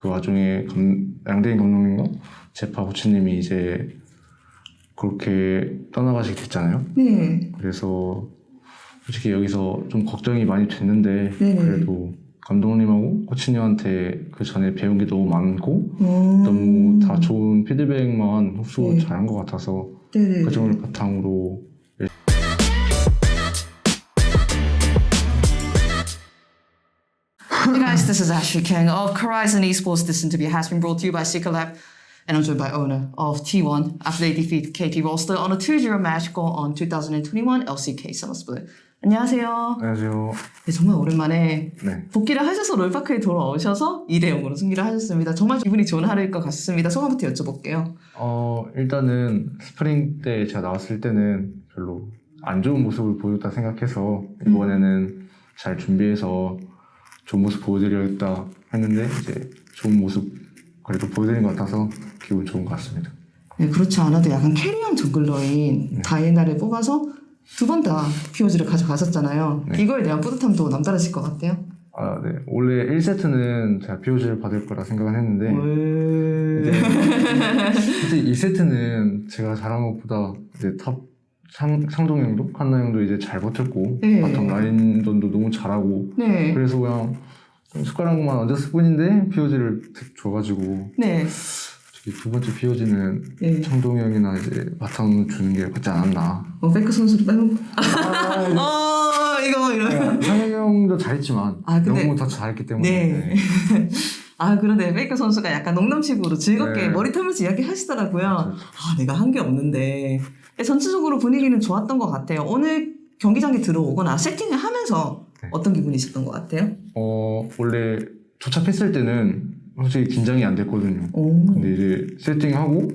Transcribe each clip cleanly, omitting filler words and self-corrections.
그 와중에 양대인 감독님과 제파 코치님이 이제 그렇게 떠나가시게 됐잖아요. 네. 그래서 솔직히 여기서 좀 걱정이 많이 됐는데 네. 그래도 감독님하고 코치님한테 그 전에 배운 게 너무 많고 너무 다 좋은 피드백만 흡수 네. 잘한 것 같아서 네네. 그 점을 바탕으로 Hey guys, this is Ashley King of Horizon Esports. This interview has been brought to you by Seeker Lab, and I'm joined by owner of T1 after they defeat KT Rolster on a 2-0 match goal on 2021 LCK Summer Split. 안녕하세요. 안녕하세요. 네, 정말 오랜만에 네. 복귀를 하셔서 롤파크에 돌아오셔서 2대0으로 승리를 하셨습니다. 정말 기분이 좋은 하루일 것 같습니다. 소감부터 여쭤볼게요. 일단은 스프링 때 제가 나왔을 때는 별로 안 좋은 모습을 보였다 생각해서 이번에는 잘 준비해서 좋은 모습 보여드려야겠다 했는데 이제 좋은 모습 그래도 보여드린 것 같아서 기분 좋은 것 같습니다. 네, 그렇지 않아도 약간 캐리언 정글러인 다이애나를 뽑아서 두 번 다 POG를 가져가셨잖아요. 네. 이거에 대한 뿌듯함도 남다르실 것 같아요. 네. 원래 1세트는 제가 POG를 받을 거라 생각을 했는데 이제 2세트는 제가 잘한 것보다 이제 탑 상동 형도 한나 형도 이제 잘 버텼고 네. 바텀 라인전도 너무 잘하고 네. 그래서 그냥 숟가락만 얹었을 뿐인데 POG를 줘가지고 네. 솔직히 두 번째 POG는 네. 창동 형이나 이제 바텀 주는 게 맞지 않았나. 페크 선수를 빼놓고. 이거 이런. 상현 형도 잘했지만 근데 너무 다 잘했기 때문에. 네. 그런데 페이커 선수가 약간 농담식으로 즐겁게 네. 머리 털면서 이야기하시더라고요. 그렇죠. 내가 한 게 없는데. 전체적으로 분위기는 좋았던 것 같아요. 오늘 경기장에 들어오거나 세팅을 하면서 네. 어떤 기분이셨던 것 같아요? 원래 도착했을 때는 솔직히 긴장이 안 됐거든요. 오. 근데 이제 세팅하고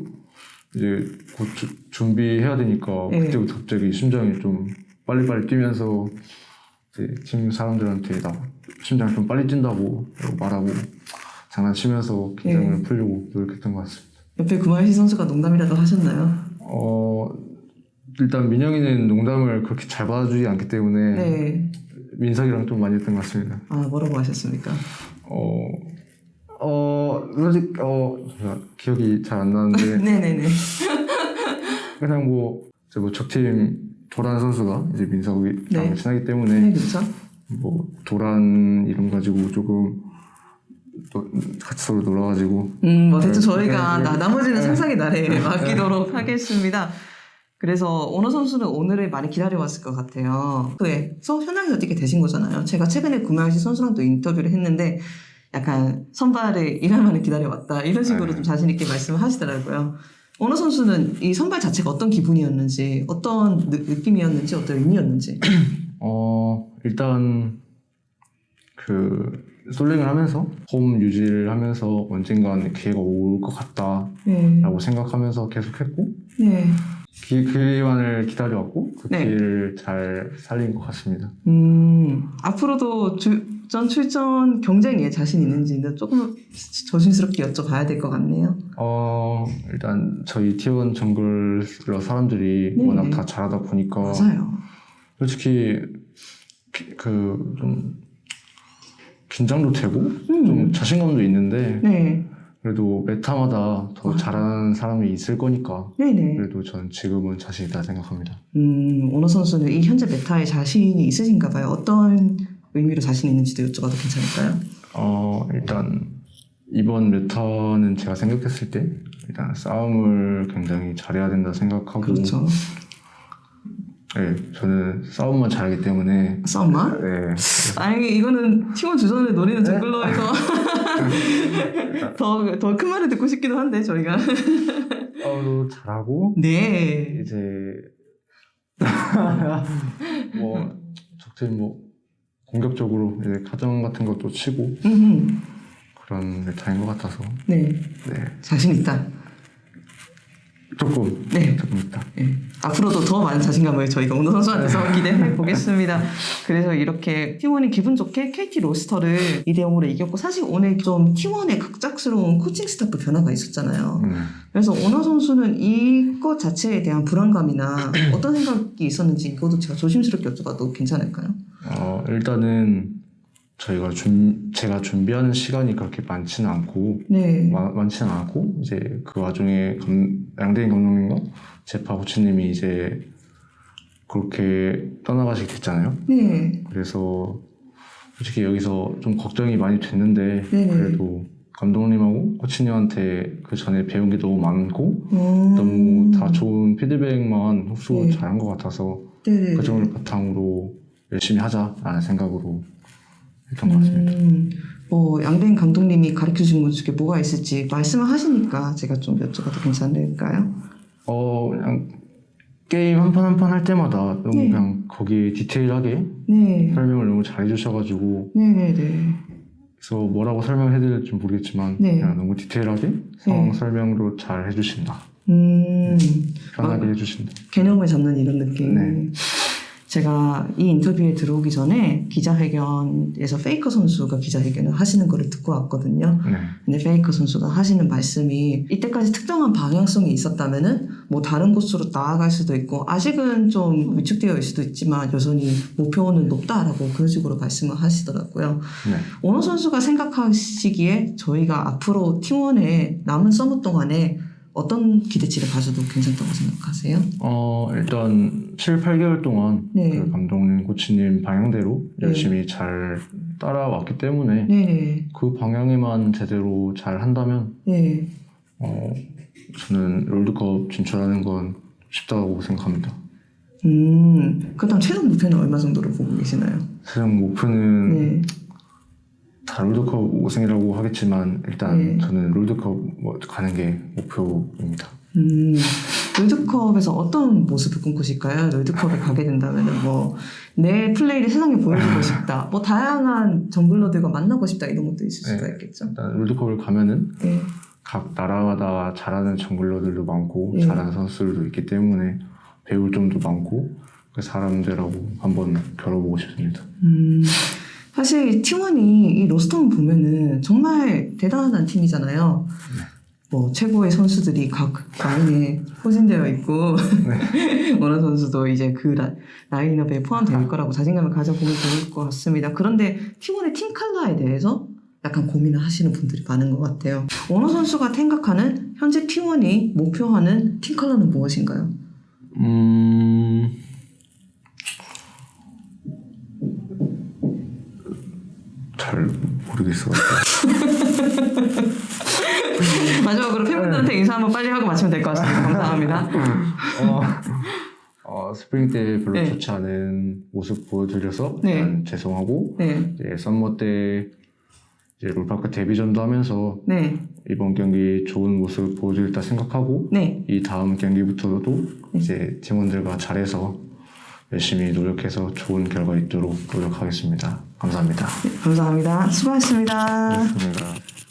이제 곧 준비해야 되니까 네. 그때부터 갑자기 심장이 좀 빨리빨리 뛰면서 이제 팀 사람들한테 나 심장이 좀 빨리 뛴다고 말하고 장난치면서 긴장을 네. 풀려고 노력했던 것 같습니다. 옆에 구마유시 선수가 농담이라도 하셨나요? 일단 민영이는 농담을 그렇게 잘 받아주지 않기 때문에 네. 민석이랑 좀 많이 했던 것 같습니다. 뭐라고 하셨습니까? 솔직히 제가 기억이 잘 안 나는데 네네네. 그냥 뭐 적팀 도란 선수가 이제 민석이랑 네. 친하기 때문에 네, 그렇죠. 뭐 도란 이름 가지고 조금 같이 서로 놀아가지고 대충 저희가 네. 나머지는 상상의 나래에 맡기도록 하겠습니다. 그래서 오너 선수는 오늘을 많이 기다려왔을 것 같아요. 그래서 현장에서 뛰게 되신 거잖아요. 제가 최근에 구마유시 선수랑도 인터뷰를 했는데 약간 선발을 1할 만에 기다려왔다 이런 식으로 네. 좀 자신 있게 말씀을 하시더라고요. 오너 선수는 이 선발 자체가 어떤 기분이었는지, 어떤 느낌이었는지, 어떤 의미였는지. 일단 솔랭을 하면서 홈 유지를 하면서 언젠간 기회가 올 것 같다라고 생각하면서 계속했고 네. 기회만을 기다려왔고 그 네. 기회를 잘 살린 것 같습니다. 앞으로도 주전 출전 경쟁에 자신 있는지는 조금 조심스럽게 여쭤봐야 될 것 같네요. 일단 저희 T1 정글러 사람들이 네. 워낙 다 잘하다 보니까 맞아요. 솔직히 좀 긴장도 되고 좀 자신감도 있는데 네. 그래도 메타마다 더 잘하는 사람이 있을 거니까 네네. 그래도 전 지금은 자신 있다 생각합니다. 오너 선수는 이 현재 메타에 자신이 있으신가 봐요. 어떤 의미로 자신 있는지도 여쭤봐도 괜찮을까요? 일단 이번 메타는 제가 생각했을 때 일단 싸움을 굉장히 잘해야 된다 생각하고 그렇죠. 네, 저는 싸움만 잘하기 때문에 싸움만? 네. 아니 이거는 T1 주전을 노리는 정글러에서 더 큰 말을 듣고 싶기도 한데 저희가 싸움도 잘하고 네. 이제 적팀 공격적으로 이제 가정 같은 것도 치고 그런 메타인 것 같아서 네. 자신 있다. 조금 있다. 네. 앞으로도 더 많은 자신감을 저희가 오너 선수한테서 기대해 보겠습니다. 그래서 이렇게 T1이 기분 좋게 KT 로스터를 2대0으로 이겼고 사실 오늘 좀 T1의 갑작스러운 코칭 스타프 변화가 있었잖아요. 그래서 오너 선수는 이것 자체에 대한 불안감이나 어떤 생각이 있었는지 이것도 제가 조심스럽게 여쭤봐도 괜찮을까요? 일단은 저희가 제가 준비하는 시간이 그렇게 많지는 않고 네. 많지는 않고 이제 그 와중에 양대인 감독님과 제파 코치님이 이제 그렇게 떠나가시게 됐잖아요. 네. 그래서 솔직히 여기서 좀 걱정이 많이 됐는데 네네. 그래도 감독님하고 코치님한테 그 전에 배운 게 너무 많고 너무 다 좋은 피드백만 흡수 네. 잘한 것 같아서 네네. 그 점을 바탕으로 열심히 하자라는 생각으로 했던 것 같습니다. 양대인 감독님이 가르쳐준 것 중에 뭐가 있을지 말씀을 하시니까 제가 좀 여쭤봐도 괜찮을까요? 그냥 게임 한 판 한 판 할 때마다 너무 네. 그냥 거기에 디테일하게 네. 설명을 너무 잘 해주셔가지고 네네네. 그래서 뭐라고 설명해야 될지 모르겠지만 네. 그냥 너무 디테일하게 상황 네. 설명으로 잘 해주신다. 편하게 해주신다. 개념을 잡는 이런 느낌. 네. 제가 이 인터뷰에 들어오기 전에 기자회견에서 페이커 선수가 기자회견을 하시는 거를 듣고 왔거든요. 네. 근데 페이커 선수가 하시는 말씀이 이때까지 특정한 방향성이 있었다면은 뭐 다른 곳으로 나아갈 수도 있고 아직은 좀 위축되어 있을 수도 있지만 여전히 목표는 높다라고 그런 식으로 말씀을 하시더라고요. 네. 원호 선수가 생각하시기에 저희가 앞으로 팀원의 남은 서머 동안에 어떤 기대치를 가져도 괜찮다고 생각하세요? 일단 7, 8개월 동안 네. 그 감독님, 코치님 방향대로 네. 열심히 잘 따라왔기 때문에 네. 그 방향에만 제대로 잘 한다면 네. 저는 롤드컵 진출하는 건 쉽다고 생각합니다. 그다음 최종 목표는 얼마 정도로 보고 계시나요? 최종 목표는 네. 다 롤드컵 우승이라고 하겠지만 일단 네. 저는 롤드컵 가는 게 목표입니다. 롤드컵에서 어떤 모습을 꿈꾸실까요? 롤드컵에 가게 된다면 내 플레이를 세상에 보여주고 싶다. 다양한 정글러들과 만나고 싶다 이런 것도 있을 수가 네. 있겠죠. 일단 롤드컵을 가면은 네. 각 나라마다 잘하는 정글러들도 많고 네. 잘하는 선수들도 있기 때문에 배울 점도 많고 그 사람들하고 한번 겨뤄보고 싶습니다. 사실 T1이 이 로스터만 보면은 정말 대단한 팀이잖아요. 최고의 선수들이 각 라인에 포진되어 있고 원호 선수도 이제 그 라인업에 포함될 거라고 자신감을 가져보면 좋을 것 같습니다. 그런데 T1의 팀 컬러에 대해서 약간 고민을 하시는 분들이 많은 것 같아요. 원호 선수가 생각하는 현재 T1이 목표하는 팀 컬러는 무엇인가요? 잘 모르겠어요. 마지막으로 팬분들한테 인사 한번 빨리 하고 마치면 될 것 같습니다. 감사합니다. 스프링 때 별로 네. 좋지 않은 모습 보여드려서 네. 일단 죄송하고 네. 이제 썸머 때 이제 롤파크 데뷔전도 하면서 네. 이번 경기 좋은 모습 보여드렸다 생각하고 네. 이 다음 경기부터도 이제 팀원들과 잘해서 열심히 노력해서 좋은 결과 있도록 노력하겠습니다. 감사합니다. 감사합니다. 수고하셨습니다. 고맙습니다.